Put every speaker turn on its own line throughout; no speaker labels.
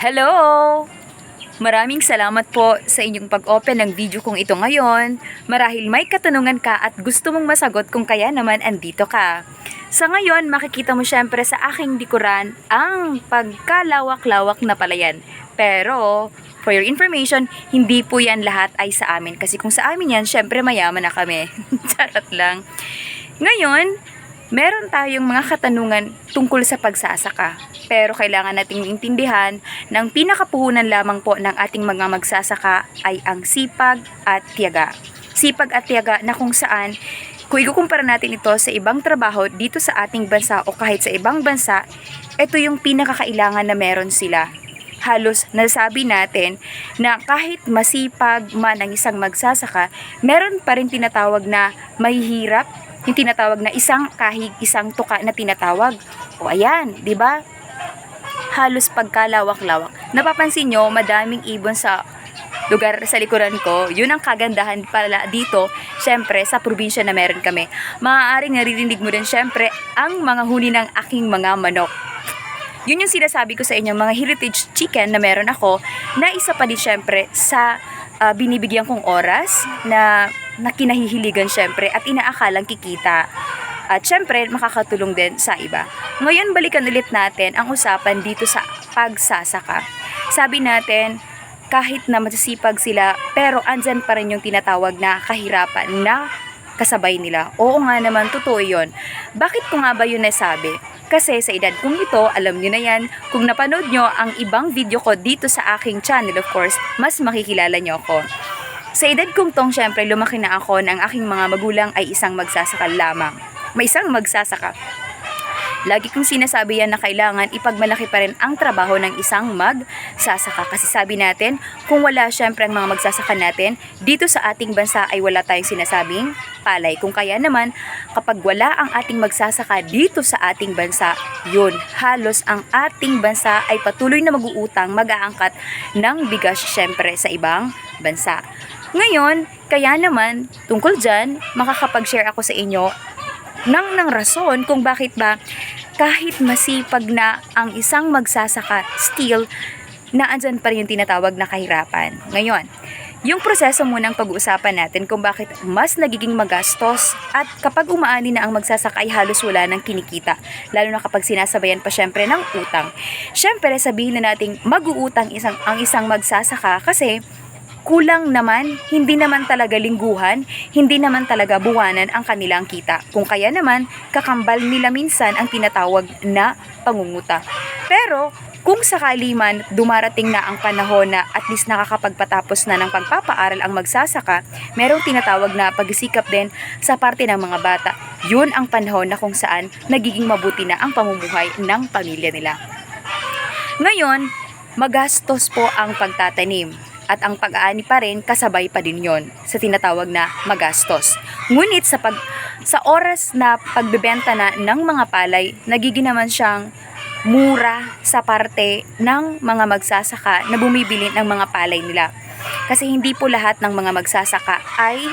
Hello! Maraming salamat po sa inyong pag-open ng video kong ito ngayon. Marahil may katanungan ka at gusto mong masagot kung kaya naman andito ka. Sa ngayon, makikita mo syempre sa aking likuran ang pagkalawak-lawak na palayan. Pero, for your information, hindi po yan lahat ay sa amin. Kasi kung sa amin yan, syempre mayaman na kami. Charot lang. Ngayon, meron tayong mga katanungan tungkol sa pagsasaka. Pero kailangan nating maintindihan ng pinakapuhunan lamang po ng ating mga magsasaka ay ang sipag at tiyaga. Sipag at tiyaga na kung saan, kung ikukumpara natin ito sa ibang trabaho dito sa ating bansa o kahit sa ibang bansa, ito yung pinakakailangan na meron sila. Halos nasabi natin na kahit masipag man ang isang magsasaka, meron pa rin tinatawag na mahihirap, yung tinatawag na isang kahig, isang tuka na tinatawag. O ayan, di ba? Halos pagkalawak-lawak. Napapansin nyo, madaming ibon sa lugar sa likuran ko. Yun ang kagandahan pala dito, syempre, sa probinsya na meron kami. Maaaring naririnig mo din, syempre, ang mga huni ng aking mga manok. Yun yung sinasabi ko sa inyo, mga heritage chicken na meron ako, na isa pa din, syempre, sa binibigyan kong oras na kinahihiligan, syempre, at inaakalang kikita. At syempre, makakatulong din sa iba. Ngayon, balikan ulit natin ang usapan dito sa pagsasaka. Sabi natin, kahit na masisipag sila, pero andyan pa rin yung tinatawag na kahirapan na kasabay nila. Oo nga naman, totoo yun. Bakit ko nga ba yun nasabi? Kasi sa edad kong ito, alam nyo na yan, kung napanood nyo ang ibang video ko dito sa aking channel, of course, mas makikilala nyo ako. Sa edad kong tong, syempre, lumaki na ako ng aking mga magulang ay isang magsasaka lamang. May isang magsasaka. Lagi kong sinasabi yan na kailangan ipagmalaki pa rin ang trabaho ng isang magsasaka. Kasi sabi natin, kung wala syempre ang mga magsasaka natin, dito sa ating bansa ay wala tayong sinasabing palay. Kung kaya naman, kapag wala ang ating magsasaka dito sa ating bansa, yun, halos ang ating bansa ay patuloy na mag-uutang, mag-aangkat ng bigas syempre sa ibang bansa. Ngayon, kaya naman, tungkol dyan, makakapag-share ako sa inyo ng rason kung bakit ba kahit masipag na ang isang magsasaka, still, naandyan pa rin yung tinatawag na kahirapan. Ngayon, yung proseso munang pag-uusapan natin kung bakit mas nagiging magastos at kapag umaani na ang magsasaka ay halos wala ng kinikita. Lalo na kapag sinasabayan pa syempre ng utang. Syempre, sabihin na natin mag-uutang ang isang magsasaka kasi kulang naman, hindi naman talaga lingguhan, hindi naman talaga buwanan ang kanilang kita. Kung kaya naman, kakambal nila minsan ang tinatawag na pangunguta. Pero, kung sakali man dumarating na ang panahon na at least nakakapagpatapos na ng pagpapaaral ang magsasaka, merong tinatawag na pagsisikap din sa parte ng mga bata. Yun ang panahon na kung saan nagiging mabuti na ang pamumuhay ng pamilya nila. Ngayon, magastos po ang pagtatanim. At ang pag-aani pa rin, kasabay pa din yon sa tinatawag na magastos. Ngunit sa oras na pagbebenta na ng mga palay, nagiging naman siyang mura sa parte ng mga magsasaka na bumibili ng mga palay nila. Kasi hindi po lahat ng mga magsasaka ay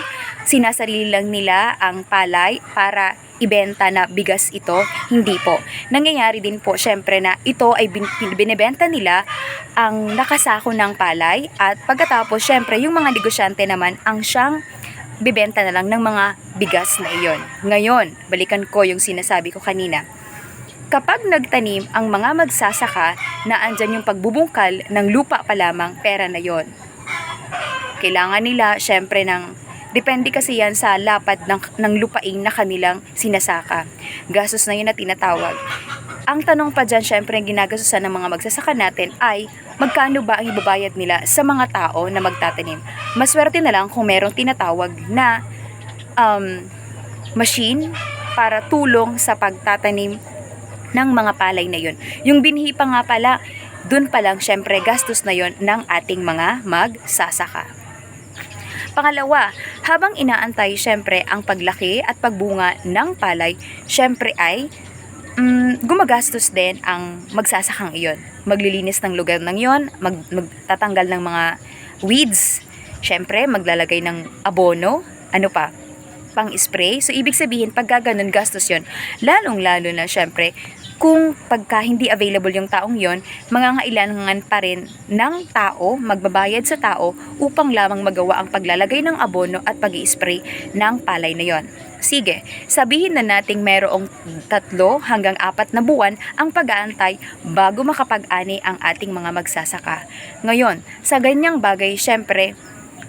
sinasarili lang nila ang palay para ibenta na bigas ito, hindi po. Nangyayari din po syempre na ito ay binibenta nila ang nakasako ng palay at pagkatapos syempre yung mga negosyante naman ang siyang bibenta na lang ng mga bigas na iyon. Ngayon, balikan ko yung sinasabi ko kanina. Kapag nagtanim ang mga magsasaka na andyan yung pagbubungkal ng lupa pa lamang, pera na yon. Kailangan nila syempre depende kasi yan sa lapad ng lupain na kanilang sinasaka. Gastos na yun na tinatawag. Ang tanong pa dyan, syempre, ang ginagastusan ng mga magsasaka natin ay magkano ba ang ibabayad nila sa mga tao na magtatanim. Maswerte na lang kung merong tinatawag na machine para tulong sa pagtatanim ng mga palay na yun. Yung binhi pa nga pala, dun pa lang, syempre, gastos na yun ng ating mga magsasaka. Pangalawa, habang inaantay syempre ang paglaki at pagbunga ng palay, syempre ay gumagastos din ang magsasakang iyon. Maglilinis ng lugar ng iyon, magtatanggal ng mga weeds, syempre maglalagay ng abono, ano pa, pang-spray. So ibig sabihin pag gaganon gastos yon, lalong-lalo na syempre kung pagka hindi available yung taong yon, mangangailangan pa rin ng tao, magbabayad sa tao upang lamang magawa ang paglalagay ng abono at pag-i-spray ng palay na yon. Sige, sabihin na nating merong 3 hanggang 4 na buwan ang pag-aantay bago makapag-ani ang ating mga magsasaka. Ngayon, sa ganyang bagay, syempre,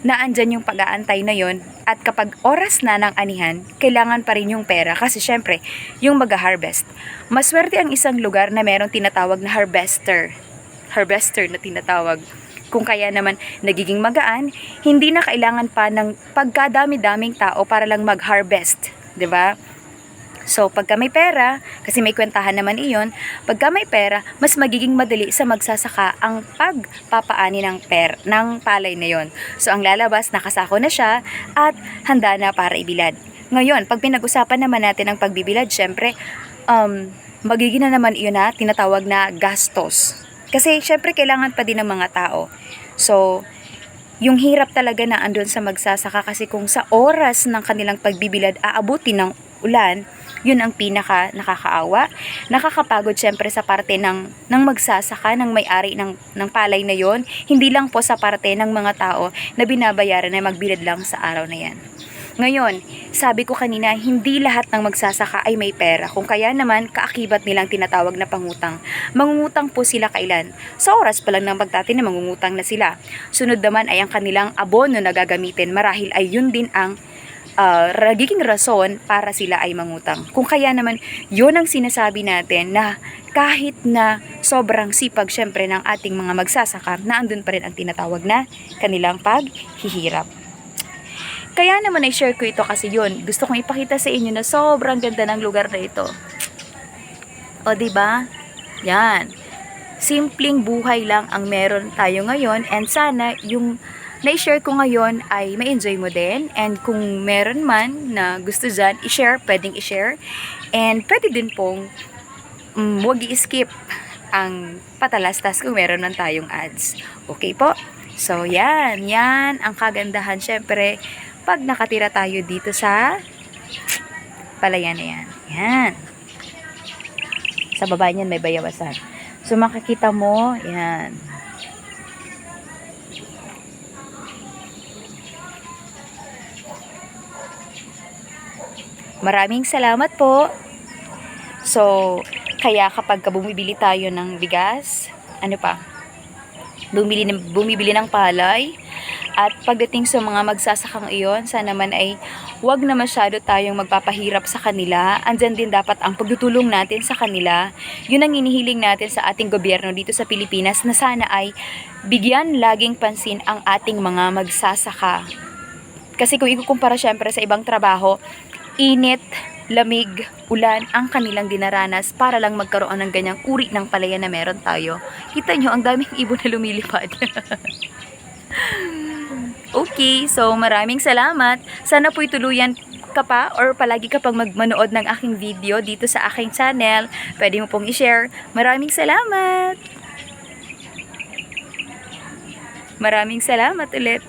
naandyan yung pag-aantay na yon, at kapag oras na ng anihan, kailangan pa rin yung pera kasi syempre, yung mag-harvest. Maswerte ang isang lugar na merong tinatawag na harvester na tinatawag. Kung kaya naman nagiging magaan, hindi na kailangan pa ng pagkadami-daming tao para lang mag-harvest, 'di ba? So, pagka may pera, kasi may kwentahan naman iyon, pagka may pera, mas magiging madali sa magsasaka ang pagpapaani ng palay na yon. So, ang lalabas, nakasako na siya at handa na para ibilad. Ngayon, pag pinag-usapan naman natin ang pagbibilad, syempre, magiging na naman iyon na tinatawag na gastos. Kasi, syempre, kailangan pa din ng mga tao. So, yung hirap talaga na andun sa magsasaka kasi kung sa oras ng kanilang pagbibilad aabuti ng ulan, yun ang pinaka nakakaawa. Nakakapagod syempre sa parte ng magsasaka, ng may-ari ng palay na yon. Hindi lang po sa parte ng mga tao na binabayaran na magbilad lang sa araw na yan. Ngayon, sabi ko kanina, hindi lahat ng magsasaka ay may pera. Kung kaya naman, kaakibat nilang tinatawag na pangutang. Mangungutang po sila kailan? Sa oras pa lang ng pagtatin na mangungutang na sila. Sunod naman ay ang kanilang abono na gagamitin. Marahil ay yun din ang nagiging rason para sila ay mangutang. Kung kaya naman, yun ang sinasabi natin na kahit na sobrang sipag syempre ng ating mga magsasaka, naandun pa rin ang tinatawag na kanilang paghihirap. Kaya naman i-share ko ito kasi yun, gusto kong ipakita sa inyo na sobrang ganda ng lugar na ito. O diba? Yan. Simpleng buhay lang ang meron tayo ngayon, and sana yung na-share ko ngayon ay ma-enjoy mo din, and kung meron man na gusto dyan, i-share, pwedeng i-share, and pwede din pong huwag i-skip ang patalastas kung meron man tayong ads. Okay po? So yan ang kagandahan syempre pag nakatira tayo dito sa palayan na yan. Yan. Sa baba niyan may bayawasan. So makikita mo, yan. Maraming salamat po. So, kaya kapag bumibili tayo ng bigas, bumibili ng palay, at pagdating sa mga magsasakang iyon, sana naman ay wag na masyado tayong magpapahirap sa kanila. Andyan din dapat ang pagtutulong natin sa kanila. Yun ang inihiling natin sa ating gobyerno dito sa Pilipinas, na sana ay bigyan laging pansin ang ating mga magsasaka. Kasi kung ikukumpara syempre sa ibang trabaho, init, lamig, ulan ang kanilang dinaranas para lang magkaroon ng ganyang uri ng palaya na meron tayo. Kita nyo, ang daming ibon na lumilipad. Okay, so maraming salamat. Sana po'y tuluyan ka pa or palagi ka pang manood ng aking video dito sa aking channel. Pwede mo pong i-share. Maraming salamat. Maraming salamat ulit.